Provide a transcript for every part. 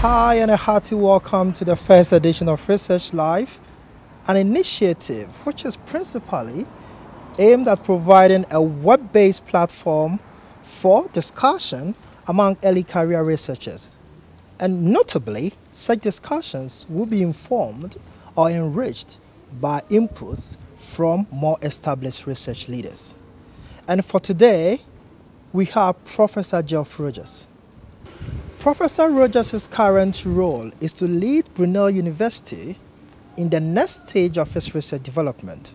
Hi and a hearty welcome to the first edition of Research Live, an initiative which is principally aimed at providing a web-based platform for discussion among early career researchers. And notably, such discussions will be informed or enriched by inputs from more established research leaders. And for today, we have Professor Geoff Rodgers. Professor Rodgers' current role is to lead Brunel University in the next stage of its research development,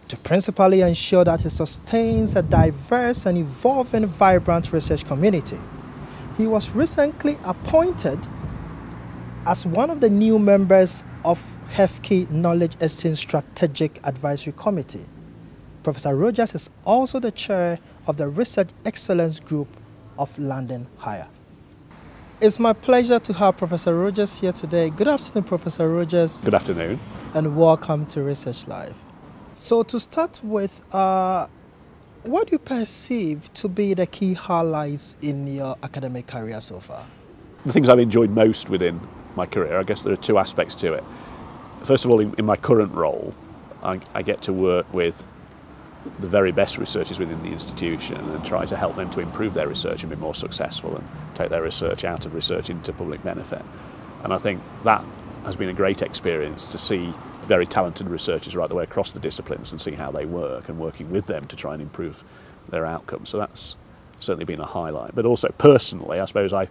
to principally ensure that it sustains a diverse and evolving vibrant research community. He was recently appointed as one of the new members of HEFKI Knowledge Exchange Strategic Advisory Committee. Professor Rodgers is also the chair of the Research Excellence Group of London Higher. It's my pleasure to have Professor Rodgers here today. Good afternoon, Professor Rodgers. Good afternoon. And welcome to Research Live. So to start with, what do you perceive to be the key highlights in your academic career so far? The things I've enjoyed most within my career, I guess there are two aspects to it. First of all, in my current role, I get to work with the very best researchers within the institution and try to help them to improve their research and be more successful and take their research out of research into public benefit. And I think that has been a great experience to see very talented researchers right the way across the disciplines and see how they work and working with them to try and improve their outcomes. So that's certainly been a highlight. But also personally, I suppose I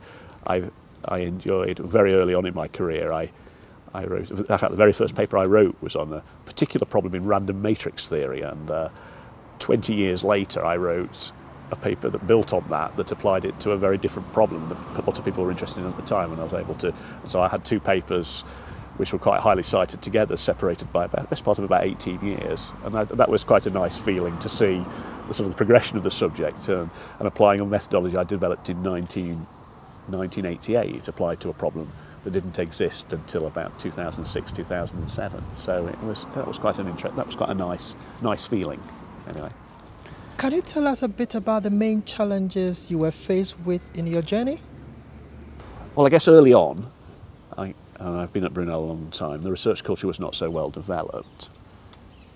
enjoyed very early on in my career, I wrote, in fact the very first paper I wrote was on a particular problem in random matrix theory, and 20 years later I wrote a paper that built on that applied it to a very different problem that lots of people were interested in at the time, and I was able to, so I had two papers which were quite highly cited together, separated by about the best part of about 18 years, and that was quite a nice feeling to see the sort of the progression of the subject and applying a methodology I developed in 1988 applied to a problem that didn't exist until about 2006, 2007. So that was quite a nice feeling. Anyway. Can you tell us a bit about the main challenges you were faced with in your journey? Well, I guess early on, I've been at Brunel a long time, the research culture was not so well developed,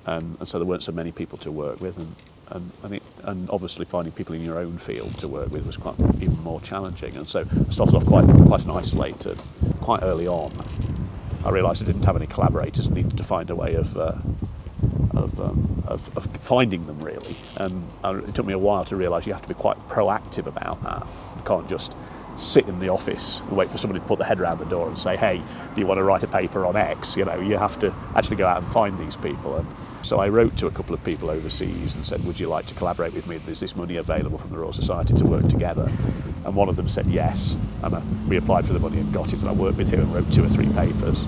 and so there weren't so many people to work with, and obviously finding people in your own field to work with was quite even more challenging. And so I started off quite an isolated. Quite early on, I realised I didn't have any collaborators and needed to find a way of finding them, really. And it took me a while to realise you have to be quite proactive about that. You can't just sit in the office and wait for somebody to put their head around the door and say, hey, do you want to write a paper on X? You know, you have to actually go out and find these people. And so I wrote to a couple of people overseas and said, would you like to collaborate with me? There's this money available from the Royal Society to work together. And one of them said yes, and we applied for the money and got it, and I worked with him and wrote 2 or 3 papers.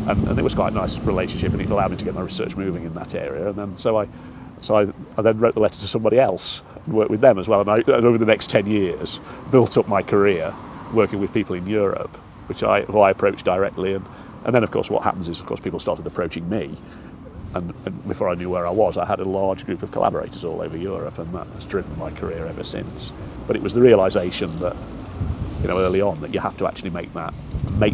And it was quite a nice relationship, and it allowed me to get my research moving in that area. And then so I then wrote the letter to somebody else and worked with them as well. And over the next 10 years, built up my career working with people in Europe, who I approached directly. And then, of course, what happens is, of course, people started approaching me. And before I knew where I was, I had a large group of collaborators all over Europe, and that has driven my career ever since. But it was the realisation that, early on, that you have to actually make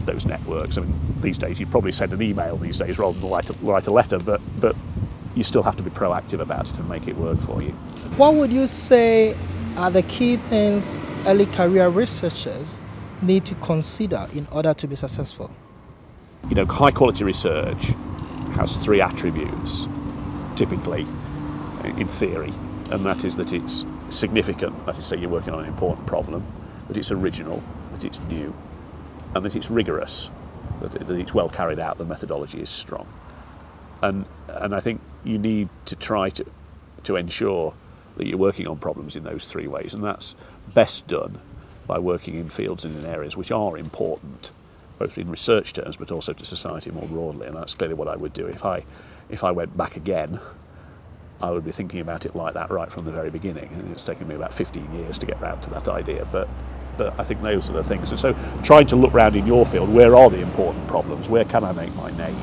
those networks. I mean, these days you probably send an email these days rather than write a letter, but you still have to be proactive about it and make it work for you. What would you say are the key things early career researchers need to consider in order to be successful? High quality research has 3 attributes, typically, in theory, and that is that it's significant, that is, say you're working on an important problem, that it's original, that it's new, and that it's rigorous, that it's well carried out, the methodology is strong. And I think you need to try to ensure that you're working on problems in those 3 ways, and that's best done by working in fields and in areas which are important, both in research terms but also to society more broadly, and that's clearly what I would do. If I went back again, I would be thinking about it like that right from the very beginning, and it's taken me about 15 years to get round to that idea, but I think those are the things. And so trying to look round in your field, where are the important problems, where can I make my name,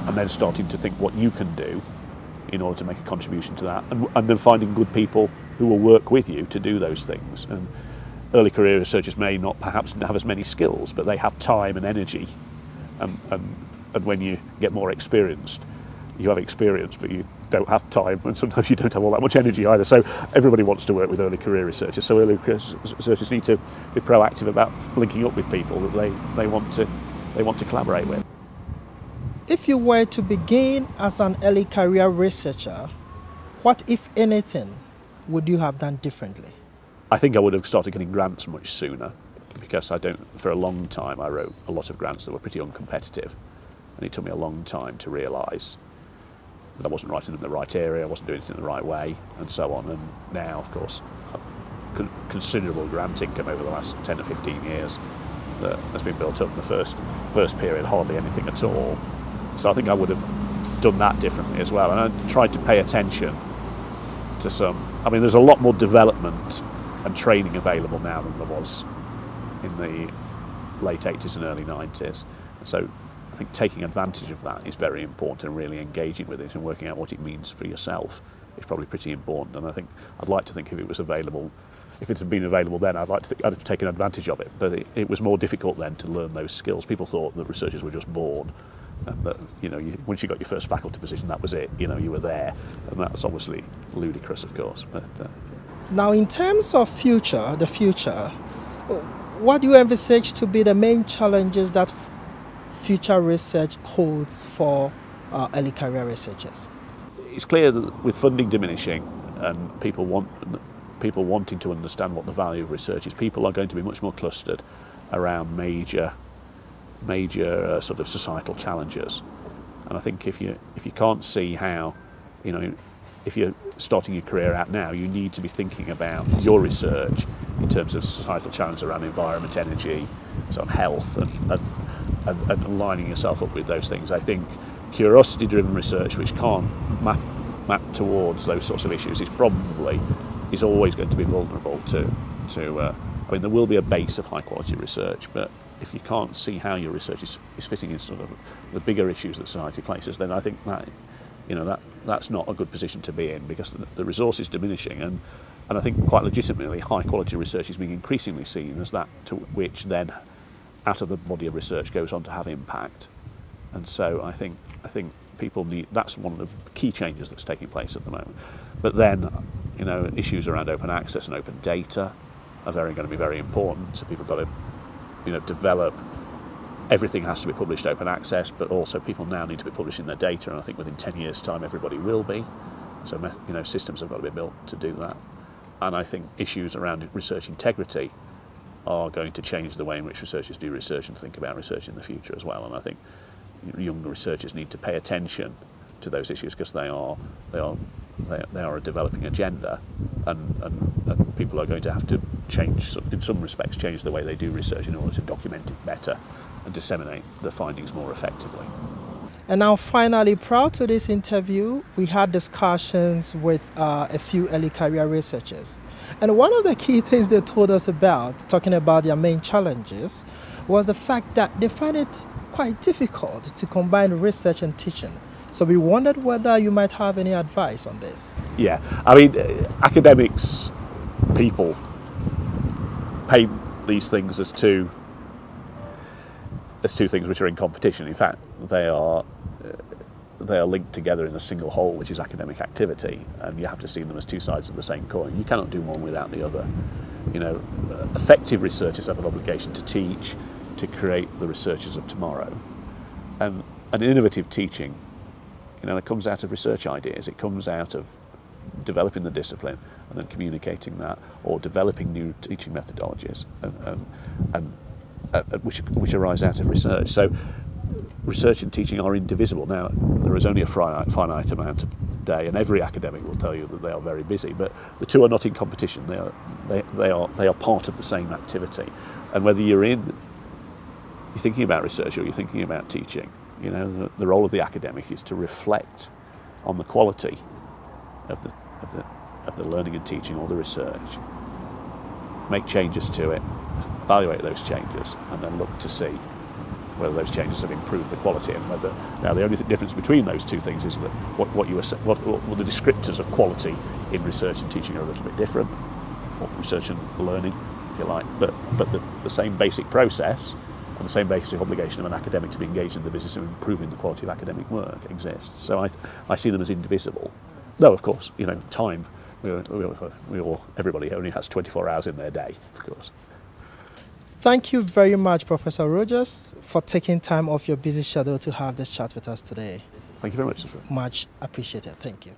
and then starting to think what you can do in order to make a contribution to that, and then finding good people who will work with you to do those things. early career researchers may not perhaps have as many skills, but they have time and energy. And when you get more experienced, you have experience, but you don't have time, and sometimes you don't have all that much energy either. So everybody wants to work with early career researchers. So early career researchers need to be proactive about linking up with people that they want to collaborate with. If you were to begin as an early career researcher, what, if anything, would you have done differently? I think I would have started getting grants much sooner, because for a long time I wrote a lot of grants that were pretty uncompetitive, and it took me a long time to realise that I wasn't writing in the right area, I wasn't doing it in the right way, and so on. And now, of course, I've considerable grant income over the last 10 or 15 years that has been built up in the first period, hardly anything at all. So I think I would have done that differently as well. And I tried to pay attention to there's a lot more development and training available now than there was in the late 80s and early 90s. And so I think taking advantage of that is very important, and really engaging with it and working out what it means for yourself is probably pretty important. And I think I'd like to think if it had been available then, I'd have taken advantage of it. But it was more difficult then to learn those skills. People thought that researchers were just bored, and that once you got your first faculty position, that was it. You were there, and that's obviously ludicrous, of course. But now, in terms of the future, what do you envisage to be the main challenges that future research holds for early career researchers? It's clear that with funding diminishing and people wanting to understand what the value of research is, people are going to be much more clustered around major sort of societal challenges. And I think if you can't see how, if you're starting your career out now, you need to be thinking about your research in terms of societal challenges around environment, energy, sort of health, and lining yourself up with those things. I think curiosity-driven research, which can't map towards those sorts of issues, is always going to be vulnerable to there will be a base of high-quality research, but if you can't see how your research is fitting in sort of the bigger issues that society faces, then I think that's not a good position to be in, because the resource is diminishing, and I think quite legitimately high-quality research is being increasingly seen as that to which then out of the body of research goes on to have impact. And so I think people need, that's one of the key changes that's taking place at the moment. But then, issues around open access and open data are going to be very important. So people have got to, develop, everything has to be published open access, but also people now need to be publishing their data, and I think within 10 years' time everybody will be. So, systems have got to be built to do that. And I think issues around research integrity are going to change the way in which researchers do research and think about research in the future as well. And I think younger researchers need to pay attention to those issues, because they are a developing agenda, and people are going to have to change, in some respects, change the way they do research in order to document it better and disseminate the findings more effectively. And now, finally, prior to this interview, we had discussions with a few early career researchers. And one of the key things they told us about, talking about their main challenges, was the fact that they find it quite difficult to combine research and teaching. So we wondered whether you might have any advice on this. Yeah, academics, people paint these things as two things which are in competition. In fact, they are linked together in a single whole, which is academic activity, and you have to see them as two sides of the same coin. You cannot do one without the other. Effective researchers have an obligation to teach, to create the researchers of tomorrow, and an innovative teaching, it comes out of research ideas. It comes out of developing the discipline and then communicating that, or developing new teaching methodologies, which arise out of research. So research and teaching are indivisible. Now, there is only a finite amount of day, and every academic will tell you that they are very busy, but the two are not in competition. They are part of the same activity. And whether you're thinking about research or you're thinking about teaching, the role of the academic is to reflect on the quality of the learning and teaching or the research, make changes to it, evaluate those changes, and then look to see whether those changes have improved the quality, and whether. Now, the only difference between those two things is that what the descriptors of quality in research and teaching are a little bit different, or research and learning, if you like, but the same basic process and the same basic obligation of an academic to be engaged in the business of improving the quality of academic work exists. So I see them as indivisible. Though, of course, time, everybody only has 24 hours in their day, of course. Thank you very much, Professor Rodgers, for taking time off your busy schedule to have this chat with us today. Thank you very much. Much appreciated. Thank you.